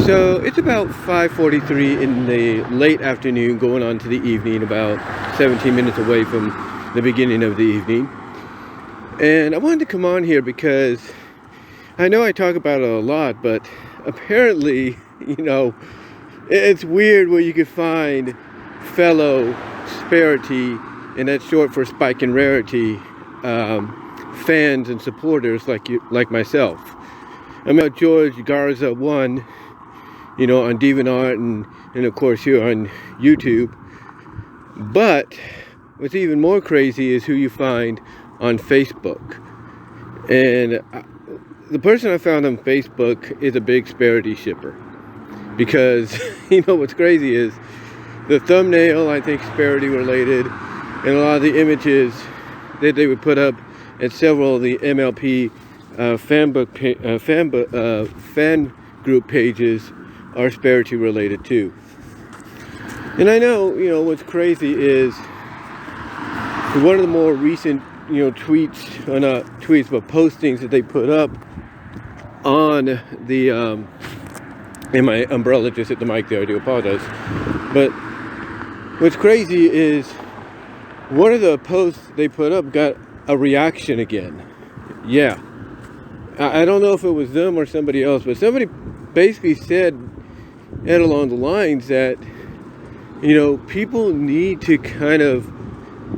So it's about 5:43 in the late afternoon, going on to the evening, about 17 minutes away from the beginning of the evening. And I wanted to come on here because I know I talk about it a lot, but apparently, it's weird where you could find fellow Sparity, and that's short for Spike and Rarity, fans and supporters like myself. I'm at George Garza 1, on DeviantArt and of course here on YouTube. But what's even more crazy is who you find on Facebook. And the person I found on Facebook is a big Sparity shipper. Because, what's crazy is the thumbnail, I think, Sparity related, and a lot of the images that they would put up at several of the MLP fan group pages are Sparity related too. And I know, what's crazy is one of the more recent, tweets, or not tweets, but postings that they put up on the, and my umbrella just hit the mic there, I do apologize. But what's crazy is one of the posts they put up got a reaction again. Yeah. I don't know if it was them or somebody else, but somebody basically said it along the lines that, people need to kind of,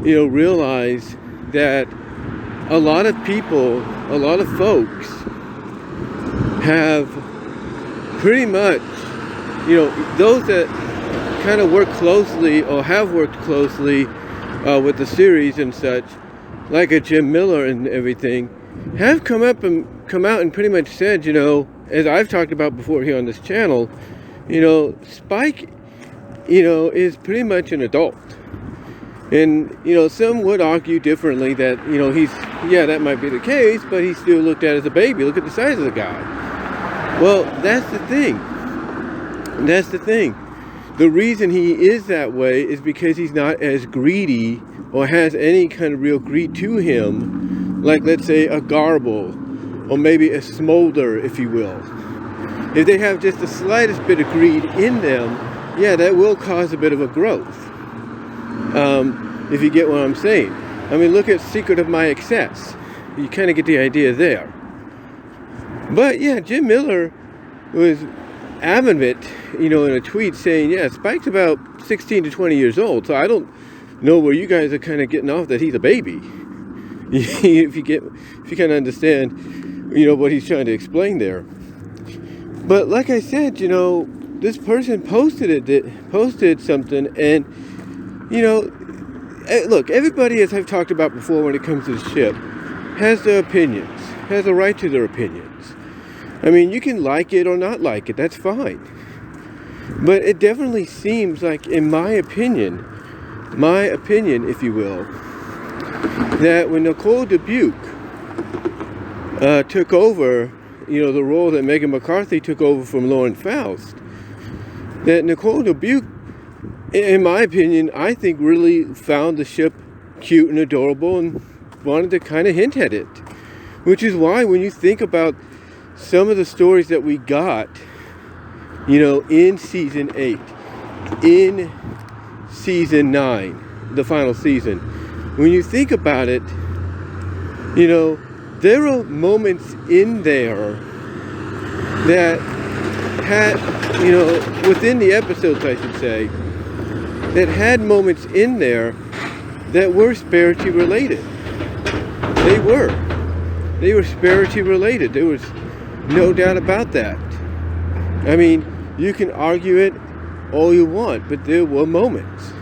realize that a lot of people, a lot of folks have pretty much, those that kind of work closely or have worked closely with the series and such, like a Jim Miller and everything, have come out and pretty much said, as I've talked about before here on this channel, Spike, is pretty much an adult. And, some would argue differently that, that might be the case, but he's still looked at as a baby. Look at the size of the guy. Well, that's the thing. That's the thing. The reason he is that way is because he's not as greedy or has any kind of real greed to him, like, let's say, a Garble or maybe a Smolder, if you will. If they have just the slightest bit of greed in them, yeah, that will cause a bit of a growth. If you get what I'm saying. I mean, look at Secret of My Excess. You kind of get the idea there. But yeah, Jim Miller was adamant, in a tweet saying, yeah, Spike's about 16 to 20 years old, so I don't know where you guys are kind of getting off that he's a baby. if you kind of understand, what he's trying to explain there. But like I said, this person posted something, and look, everybody, as I've talked about before when it comes to the ship, has their opinions, has a right to their opinions. I mean, you can like it or not like it, that's fine. But it definitely seems like, in my opinion, if you will, that when Nicole Dubuque took over, the role that Megan McCarthy took over from Lauren Faust, that Nicole Dubuque, in my opinion, I think really found the ship cute and adorable and wanted to kind of hint at it. Which is why when you think about some of the stories that we got, in season 8, in season 9, the final season, when you think about it, there are moments in there that had, within the episodes, I should say, that had moments in there that were Sparity related. They were Sparity related. There was no doubt about that. I mean, you can argue it all you want, but there were moments.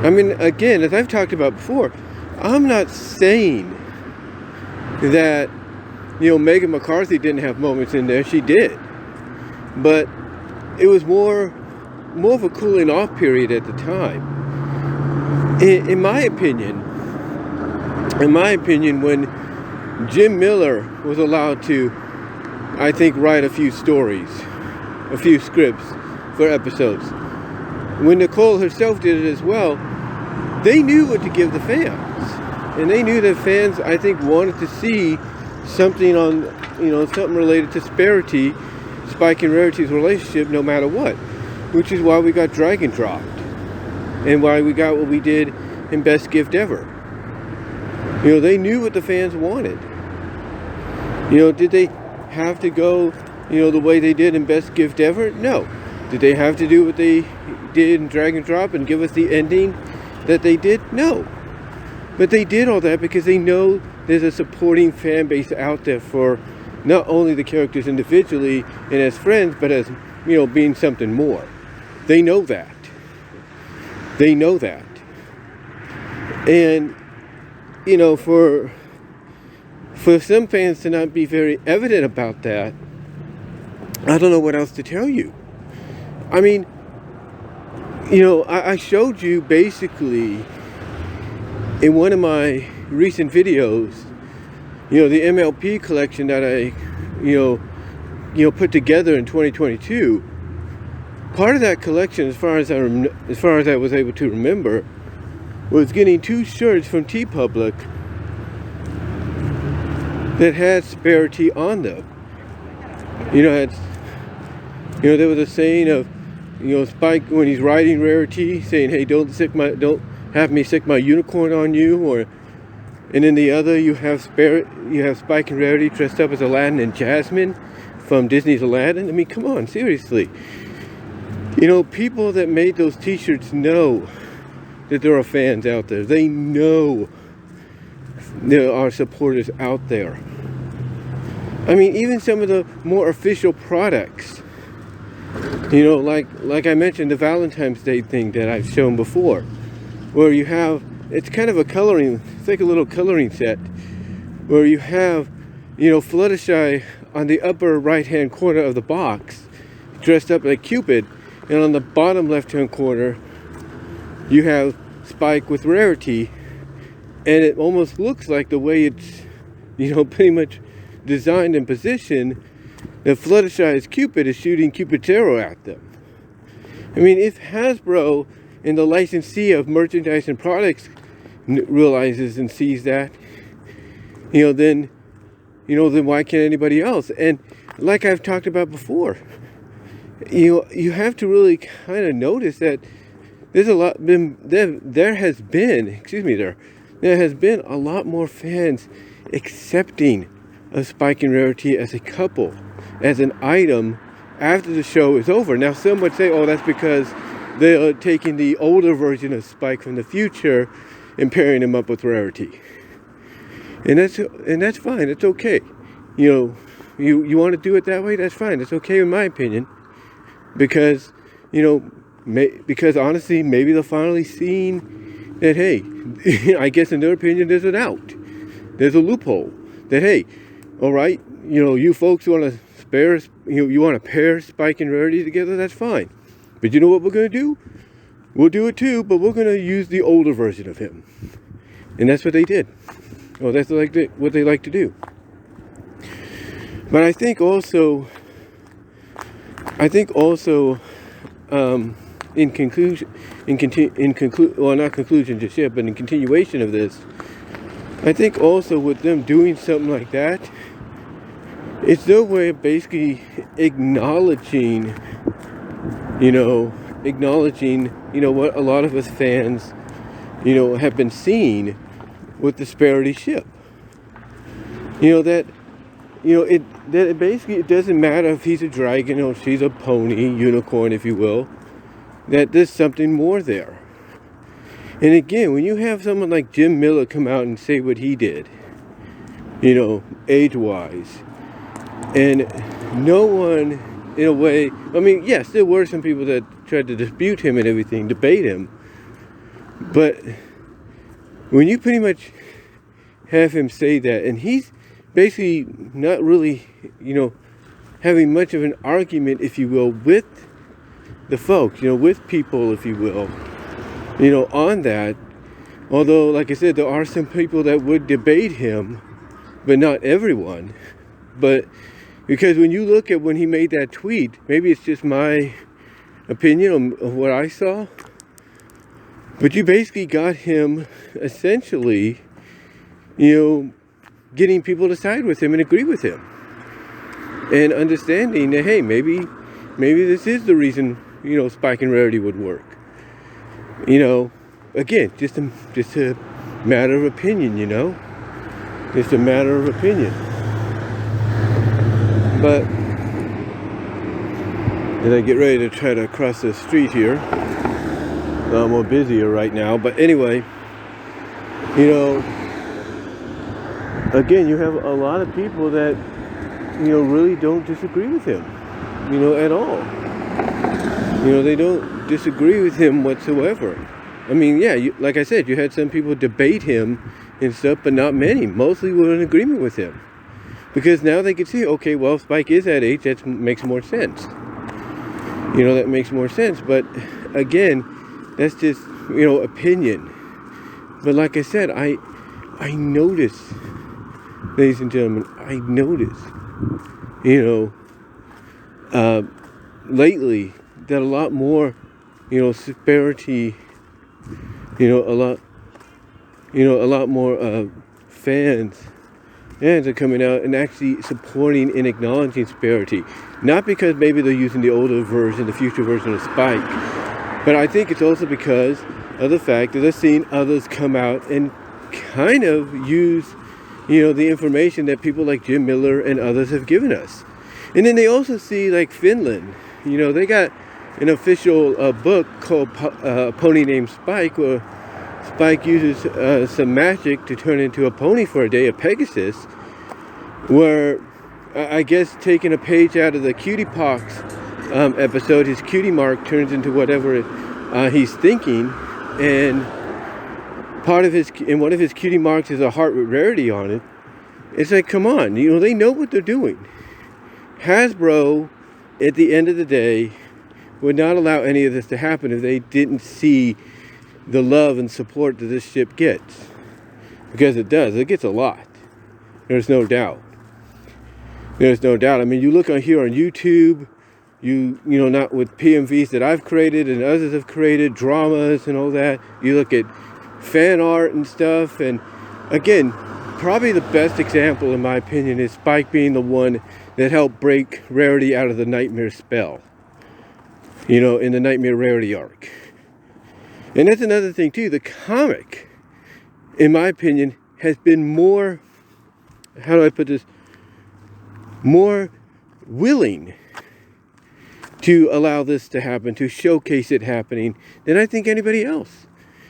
I mean, again, as I've talked about before, I'm not saying that, Megan McCarthy didn't have moments in there. She did. But it was more of a cooling off period at the time. In my opinion, when Jim Miller was allowed to, I think, write a few stories, a few scripts for episodes, when Nicole herself did it as well, they knew what to give the fans. And they knew that fans, I think, wanted to see something on, something related to Sparity, Spike and Rarity's relationship, no matter what. Which is why we got drag and dropped, and why we got what we did in Best Gift Ever. They knew what the fans wanted. Did they have to go, the way they did in Best Gift Ever? No. Did they have to do what they did in Drag and Drop and give us the ending that they did? No. But they did all that because they know there's a supporting fan base out there for not only the characters individually and as friends, but as, being something more. They know that. They know that. And, for some fans to not be very evident about that, I don't know what else to tell you. I mean, I showed you basically in one of my recent videos, the MLP collection that I, put together in 2022. Part of that collection, as far as I was able to remember, was getting 2 shirts from TeePublic that had Sparity on them. There was a saying of, Spike when he's riding Rarity, saying, "Hey, don't have me sick my unicorn on you," and in the other you have Spike and Rarity dressed up as Aladdin and Jasmine from Disney's Aladdin. I mean, come on, seriously. People that made those t-shirts know that there are fans out there. They know there are supporters out there. I mean, even some of the more official products, like I mentioned, the Valentine's Day thing that I've shown before, where you have, it's kind of it's like a little coloring set, where you have, Fluttershy on the upper right-hand corner of the box, dressed up like Cupid, and on the bottom left-hand corner, you have Spike with Rarity, and it almost looks like the way it's, pretty much designed and positioned, that Fluttershy as Cupid is shooting Cupid's arrow at them. I mean, if Hasbro and the licensee of merchandise and products realizes and sees that, then why can't anybody else? And like I've talked about before, you have to really kind of notice that there's there has been a lot more fans accepting of Spike and Rarity as a couple, as an item, after the show is over. Now, some would say, oh, that's because they are taking the older version of Spike from the future and pairing him up with Rarity. And that's fine. It's okay. You want to do it that way? That's fine. It's okay in my opinion, because because honestly, maybe they're finally seeing that, hey, I guess in their opinion, there's an out. There's a loophole. That, hey, all right, you folks want to you want to pair Spike and Rarity together, that's fine. But you know what we're going to do? We'll do it too, but we're going to use the older version of him. And that's what they did. Oh, that's what they like to do. But I think also, in continuation of this, I think also with them doing something like that, it's their way of basically acknowledging, what a lot of us fans, have been seeing with the Sparity ship. That it basically, it doesn't matter if he's a dragon or she's a pony, unicorn, if you will, that there's something more there. And again, when you have someone like Jim Miller come out and say what he did, age-wise, and no one, in a way, I mean, yes, there were some people that tried to dispute him and everything, debate him, but when you pretty much have him say that, and he's basically not really, having much of an argument, if you will, with the folks, with people, if you will, on that. Although, like I said, there are some people that would debate him, but not everyone. But because when you look at when he made that tweet, maybe it's just my opinion of what I saw, but you basically got him essentially, getting people to side with him and agree with him. And understanding that, hey, maybe this is the reason, you know, Spike and Rarity would work. You know, again, just a matter of opinion, you know? It's a matter of opinion. But as I get ready to try to cross the street here, I'm more busier right now. But anyway, you know, again, you have a lot of people that, you know, really don't disagree with him, you know, at all. You know, they don't disagree with him whatsoever. I mean, yeah, like I said, you had some people debate him and stuff, but not many. Mostly were in agreement with him. Because now they can see, okay, well, Spike is that age, that makes more sense. You know, that makes more sense. But again, that's just, you know, opinion. But like I said, I notice, ladies and gentlemen, I notice, you know, lately that a lot more, you know, Sparity, you know, a lot more fans are coming out and actually supporting and acknowledging Sparity. Not because maybe they're using the older version, the future version of Spike, but I think it's also because of the fact that they're seeing others come out and kind of use, you know, the information that people like Jim Miller and others have given us. And then they also see, like, Finland, you know, they got an official book called Pony Named Spike, where Spike uses some magic to turn into a pony for a day, a Pegasus, where I guess taking a page out of the Cutie Pox episode, his cutie mark turns into whatever he's thinking, and one of his cutie marks is a heart with Rarity on it. It's like, come on, you know, they know what they're doing. Hasbro, at the end of the day, would not allow any of this to happen if they didn't see the love and support that this ship gets. Because it does. It gets a lot. There's no doubt. There's no doubt. I mean, you look on here on YouTube, you know, not with PMVs that I've created and others have created, dramas and all that. You look at fan art and stuff, and again, probably the best example, in my opinion, is Spike being the one that helped break Rarity out of the Nightmare spell. You know, in the Nightmare Rarity arc. And that's another thing too. The comic, in my opinion, has been more, how do I put this, more willing to allow this to happen, to showcase it happening, than I think anybody else.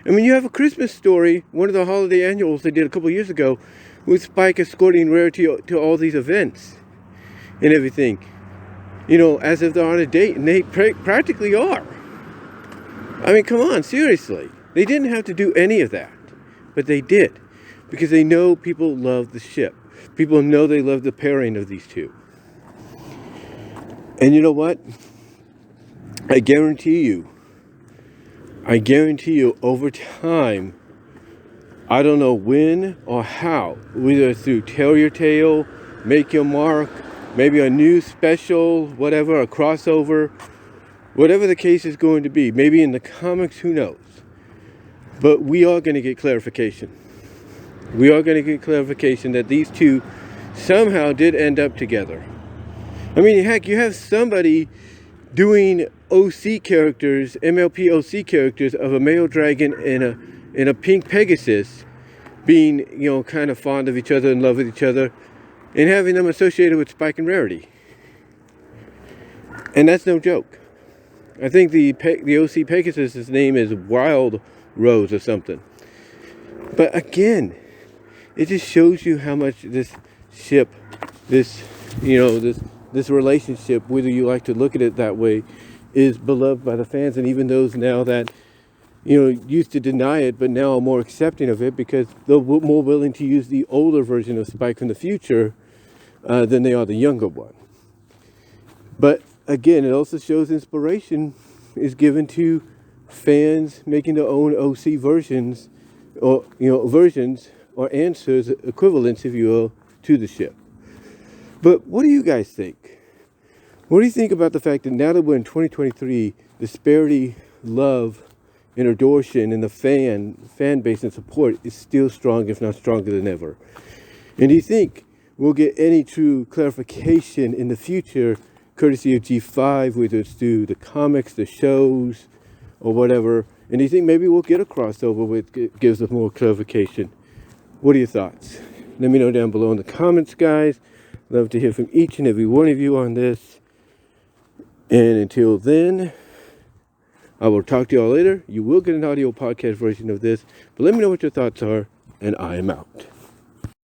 I mean, you have a Christmas story, one of the holiday annuals they did a couple years ago, with Spike escorting Rarity to all these events and everything. You know, as if they're on a date, and they practically are. I mean, come on, seriously. They didn't have to do any of that, but they did, because they know people love the ship. People know they love the pairing of these two. And you know what? I guarantee you, over time, I don't know when or how, whether through Tell Your Tale, Make Your Mark, maybe a new special, whatever, a crossover, whatever the case is going to be. Maybe in the comics, who knows? But we are going to get clarification. We are going to get clarification that these two somehow did end up together. I mean, heck, you have somebody doing OC characters, MLP OC characters of a male dragon and a pink Pegasus being, you know, kind of fond of each other, in love with each other, and having them associated with Spike and Rarity. And that's no joke. I think the OC Pegasus' name is Wild Rose or something. But again, it just shows you how much this ship, this relationship, whether you like to look at it that way, is beloved by the fans, and even those now that, you know, used to deny it, but now are more accepting of it because they're more willing to use the older version of Spike from the future than they are the younger one. But again, it also shows inspiration is given to fans making their own OC versions, or, you know, versions or answers, equivalents, if you will, to the ship. But what do you guys think? What do you think about the fact that now that we're in 2023, the Sparity love and adoration and the fan base and support is still strong, if not stronger than ever? And do you think we'll get any true clarification in the future, courtesy of G5, whether it's through the comics, the shows, or whatever? And do you think maybe we'll get a crossover which gives us more clarification? What are your thoughts? Let me know down below in the comments, guys. Love to hear from each and every one of you on this. And until then, I will talk to you all later. You will get an audio podcast version of this. But let me know what your thoughts are, and I am out.